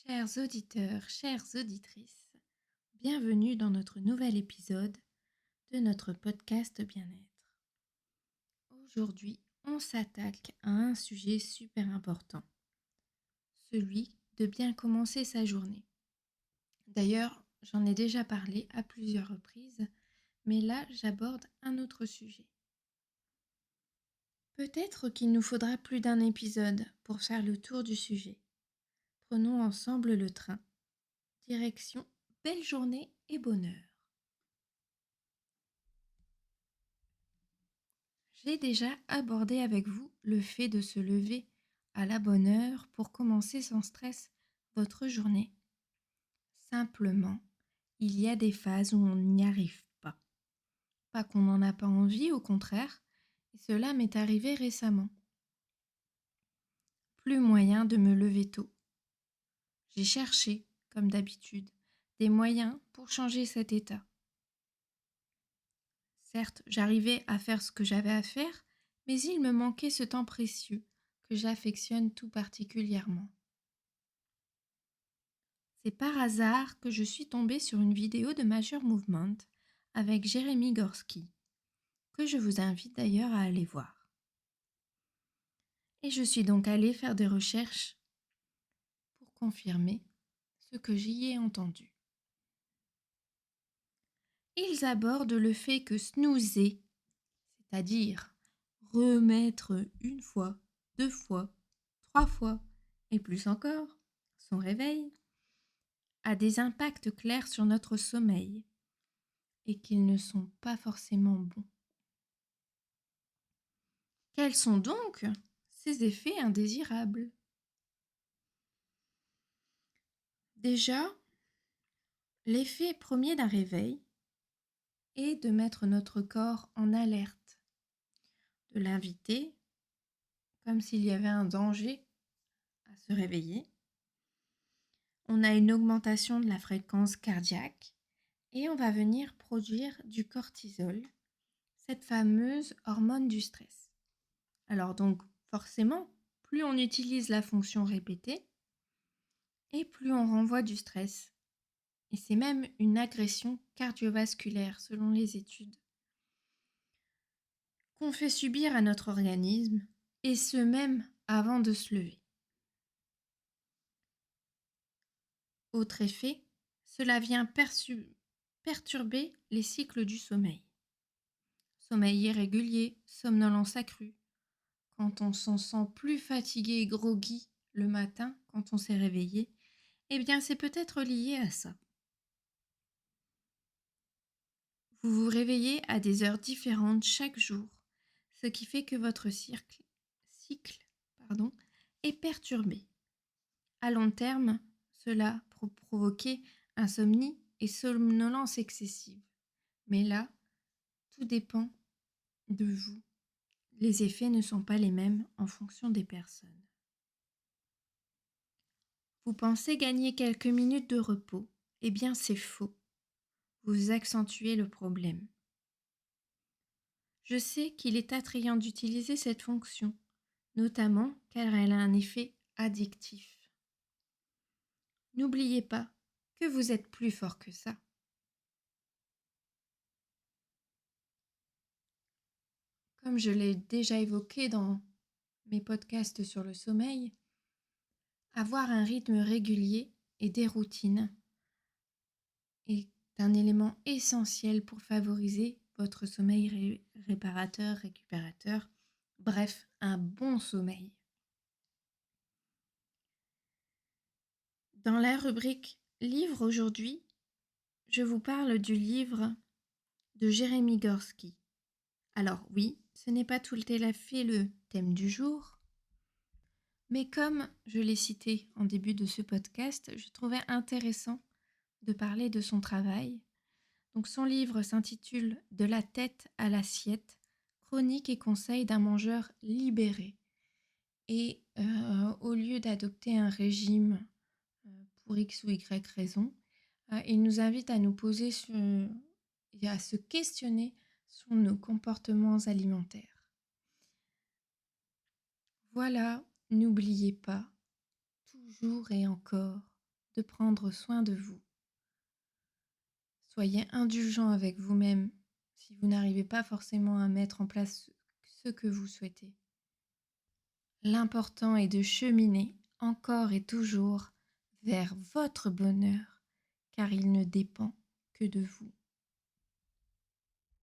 Chers auditeurs, chères auditrices, bienvenue dans notre nouvel épisode de notre podcast Bien-être. Aujourd'hui, on s'attaque à un sujet super important, celui de bien commencer sa journée. D'ailleurs, j'en ai déjà parlé à plusieurs reprises, mais là, j'aborde un autre sujet. Peut-être qu'il nous faudra plus d'un épisode pour faire le tour du sujet. Prenons ensemble le train. Direction belle journée et bonheur. J'ai déjà abordé avec vous le fait de se lever à la bonne heure pour commencer sans stress votre journée. Simplement, il y a des phases où on n'y arrive pas. Pas qu'on n'en a pas envie, au contraire, et cela m'est arrivé récemment. Plus moyen de me lever tôt. J'ai cherché, comme d'habitude, des moyens pour changer cet état. Certes, j'arrivais à faire ce que j'avais à faire, mais il me manquait ce temps précieux que j'affectionne tout particulièrement. C'est par hasard que je suis tombée sur une vidéo de Major Movement avec Jérémy Gorski, que je vous invite d'ailleurs à aller voir. Et je suis donc allée faire des recherches pour confirmer ce que j'y ai entendu. Ils abordent le fait que snoozer, c'est-à-dire remettre une fois, deux fois, trois fois et plus encore son réveil, a des impacts clairs sur notre sommeil et qu'ils ne sont pas forcément bons. Quels sont donc ces effets indésirables? Déjà, l'effet premier d'un réveil est de mettre notre corps en alerte, de l'inviter, comme s'il y avait un danger, à se réveiller. On a une augmentation de la fréquence cardiaque et on va venir produire du cortisol, cette fameuse hormone du stress. Alors donc, forcément, plus on utilise la fonction répétée, et plus on renvoie du stress. Et c'est même une agression cardiovasculaire selon les études qu'on fait subir à notre organisme, et ce même avant de se lever. Autre effet, cela vient perturber les cycles du sommeil. Sommeil irrégulier, somnolence accrue. Quand on s'en sent plus fatigué et groggy le matin quand on s'est réveillé, eh bien c'est peut-être lié à ça. Vous vous réveillez à des heures différentes chaque jour, ce qui fait que votre cycle est perturbé. À long terme, cela peut provoquer insomnie et somnolence excessive. Mais là, tout dépend de vous. Les effets ne sont pas les mêmes en fonction des personnes. Vous pensez gagner quelques minutes de repos? Eh bien, c'est faux. Vous accentuez le problème. Je sais qu'il est attrayant d'utiliser cette fonction, notamment car elle a un effet addictif. N'oubliez pas que vous êtes plus fort que ça. Comme je l'ai déjà évoqué dans mes podcasts sur le sommeil, avoir un rythme régulier et des routines est un élément essentiel pour favoriser votre sommeil réparateur, récupérateur, bref, un bon sommeil. Dans la rubrique Livre aujourd'hui, je vous parle du livre de Jérémy Gorski. Alors oui, ce n'est pas tout à fait le thème du jour, mais comme je l'ai cité en début de ce podcast, je trouvais intéressant de parler de son travail. Donc son livre s'intitule « De la tête à l'assiette, chronique et conseils d'un mangeur libéré ». Et au lieu d'adopter un régime pour X ou Y raison, il nous invite à nous poser et à se questionner sur nos comportements alimentaires. Voilà, n'oubliez pas, toujours et encore, de prendre soin de vous. Soyez indulgent avec vous-même si vous n'arrivez pas forcément à mettre en place ce que vous souhaitez. L'important est de cheminer encore et toujours vers votre bonheur, car il ne dépend que de vous.